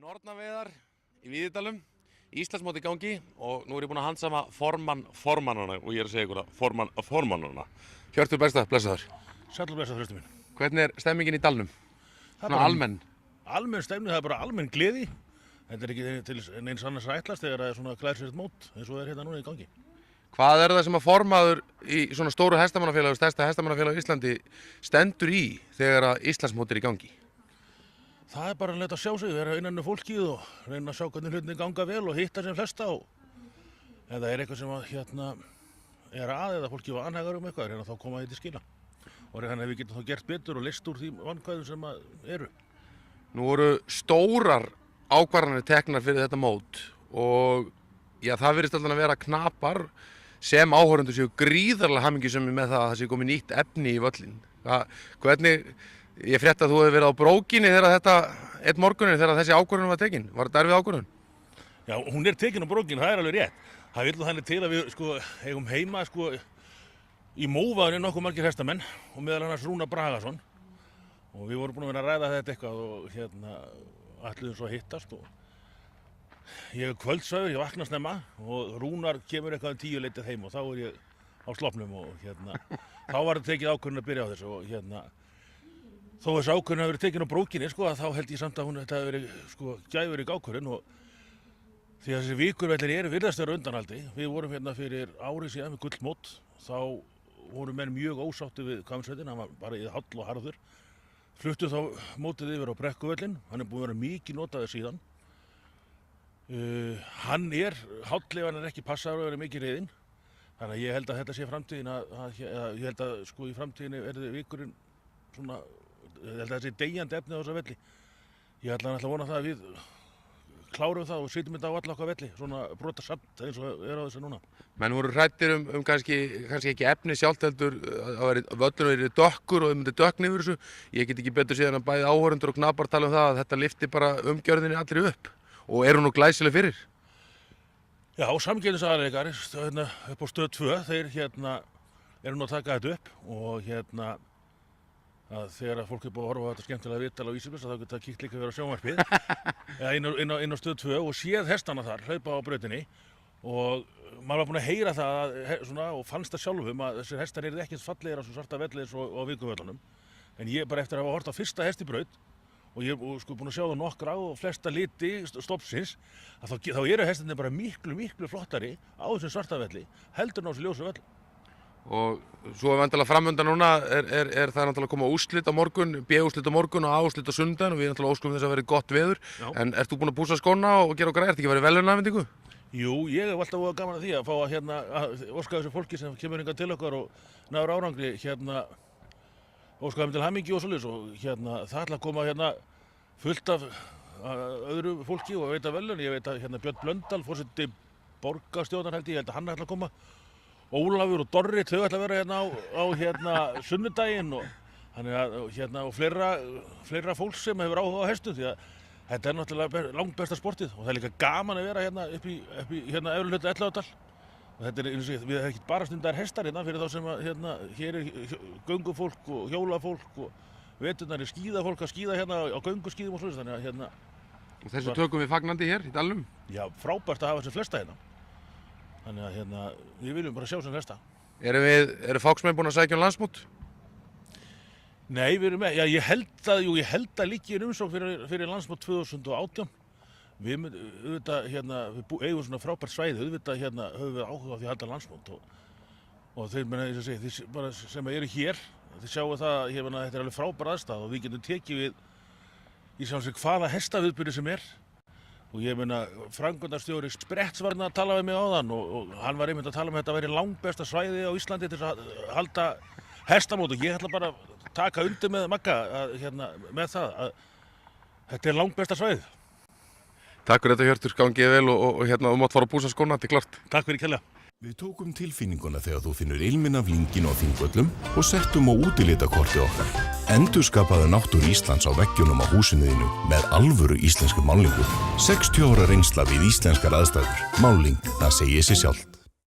Nornaveiðar í Víðidalum, Íslandsmót í gangi og nú er ég búinn að handsama formannana og ég er að segja ykkur að formannana. Hjörtur Bergstad, blessaður. Sæll og blessað, hlustu minn. Hvernig er stemmingin í dalnum? Svona almenn? Almenn stemning, það er bara almenn gleði. Þetta er ekki til neins annars ætlast þegar það er svona glæðsverið mót eins og er hérna núna í gangi. Hvað er það sem að formaður í svona stóru hestamannafélagi, stærsta hestamannafélagi í Íslandi stendur í þegar að Íslandsmót er í gangi? Það er bara að leta að sjá sig, vera innan fólkið og reyna að sjá hvernig hlutinni ganga vel og hitta sem flesta og ef það er eitthvað sem að er eða fólki vanhægar eitthvað, reyna þá að koma því til skila og reyna að við getum þá gert betur og leyst úr því vankvæðum sem eru. Nú voru stórar ákvarðanir teknar fyrir þetta mót og já, það virðist alltaf að vera knapar sem áhorfendur séu gríðarlega hamingjusömi með það að það sé komið nýtt efni í völlin. Hvernig, ég frétti að þú hefur verið á brókinni þegar þetta, einn morgunin þegar þessi ákvörðun var tekin. Var þetta erfið ákvörðun? Já, hún er tekin á brókinni, það er alveg rétt. Það vill þannig til að við eigum heima í Móvaðunni nokkuð margir hestamenn og meðal annars Rúnar Bragason og við vorum búin að vera að ræða þetta eitthvað og ætluðum svo að hittast og ég er kvöldsvægur, ég vakna snemma og Rúnar kemur eitthvað 10 leitið heim og þá er ég á sloppnum og þá var þetta tekið ákvörðun að byrja á þessu og þó þessi ákvörðun hafi verið tekin á brókinni þá held ég samt að þetta hafi verið gæfurík ákvörðun og því að þessi vikurvellir eru virðast vera undanhaldi. Við vorum hérna fyrir ári síðan með gullmót, þá voru menn mjög ósátti við Hvammsveitin, hann var bara í hall og harður. Fluttu þá mótið yfir á Brekkuvöllinn, hann er búinn að vera mikið notaður síðan. Hann er háll ef hann er ekki passaður og verið mikið reiðinn. Þannig að ég held að þetta sé framtíðin ég held að í framtíðinni verði vikurinn svona, ég held að þetta sé deyjandi efni á þessa velli. Ég ætla að vona það að við klárum það og setjum þetta á alla okkar velli, svona brota samt eins og er á þessu núna. Menn voru hræddir kannski ekki efni sjálft heldur að völlurinn verið dökkur og þau myndi dökkna yfir þessu. Ég get ekki betur síðan að bæði áhorfendur og knapar tala um það að þetta lyfti bara umgjörðinni allri upp og eru nú glæsileg fyrir. Já, samkeppnisaðilar upp á stöð 2, þeir eru nú að taka þetta upp og að þegar fólk er búið að horfa á þetta skemmtilega viðtal á Vísindavefnum þá getur það kíkt líka verið á sjónvarpið inn á stöð 2 og séð hestana þar hlaupa á brautinni og maður var búinn að heyra það og fannst það sjálfum að þessir hestar eru ekkert fallegir á svo svarta velli eins og á Vikuvöllunum en ég bara eftir að hafa hort á fyrsta hest í braut og ég er búinn að sjá það nokkra og flesta liti stoppsins að þá eru hestarnir bara miklu flottari á þessum svarta velli heldur en á þessu ljósu velli. Og svo vantilega framöndan núna er það náttúrulega að koma úrslit á morgun, B-úrslit á morgun og A-úrslit á sunnudag og við náttúrulega óskum þess að vera gott veður. Já. En ert þú búinn að pússa skóna og gera græði? Ertu ekki verið verðlaunaafhendingu? Jú, ég hef alltaf gaman að því að fá að óska þessu fólki sem kemur hingað til okkar og náður árangri óska þeim til hamingju og svoleiðis og það ætla að koma fullt af öðru fólki og veita verðlaun. Ég veit að Björn Blöndal, forseti borgarstjórnar held ég að hann ætla að koma. Ólafur og Dorrit, þau ætla að vera á sunnudaginn og fleira fólks sem hefur áhuga á hestum því að þetta er náttúrulega langt besta sportið og það er líka gaman að vera upp í efri hluta Elliðaárdal og þetta er við erum ekki bara stundar hestar fyrir þá sem hér er göngufólk og hjólafólk og veturnar er skíðafólk að skíða á gönguskíðum og svoleiðis þannig að Og þessu tökum við fagnandi hér í dalnum? Já, frábært að hafa þessi flesta Þannig að við viljum bara sjá sem flesta. Eru fáksmenn búin að sækja landsmót? Nei, við erum með. Já, ég held að líki umsókn fyrir landsmót 2018. Við eigum svona frábært svæði, auðvitað höfum við áhuga á því að halda landsmót og þeir sem eru hér, þeir sjáu það að þetta er alveg frábær aðstæða og við getum tekið við í hvaða hestaviðburði sem er. Og ég framkvæmdastjóri Sprettsvarna talaði við mig áðan og hann var einmitt að tala um að þetta væri langbesta svæði á Íslandi til að halda hestamót og ég ætla bara að taka undir með Magga með það að þetta er langbesta svæði. Takk fyrir þetta Hjörtur, gangið vel og mátt fara að pússa skóna, þetta er klart. Takk fyrir kærlega. Við tókum tilfinninguna þegar þú finnur ilminn af lynginu á Þingvöllum og settum á útilitakortið okkar. Endurskapaðu náttúru Íslands á veggjunum á húsinu þínu með alvöru íslensku málningu. 60 ára reynsla við íslenskar aðstæður. Málning, það segir sig sjálft.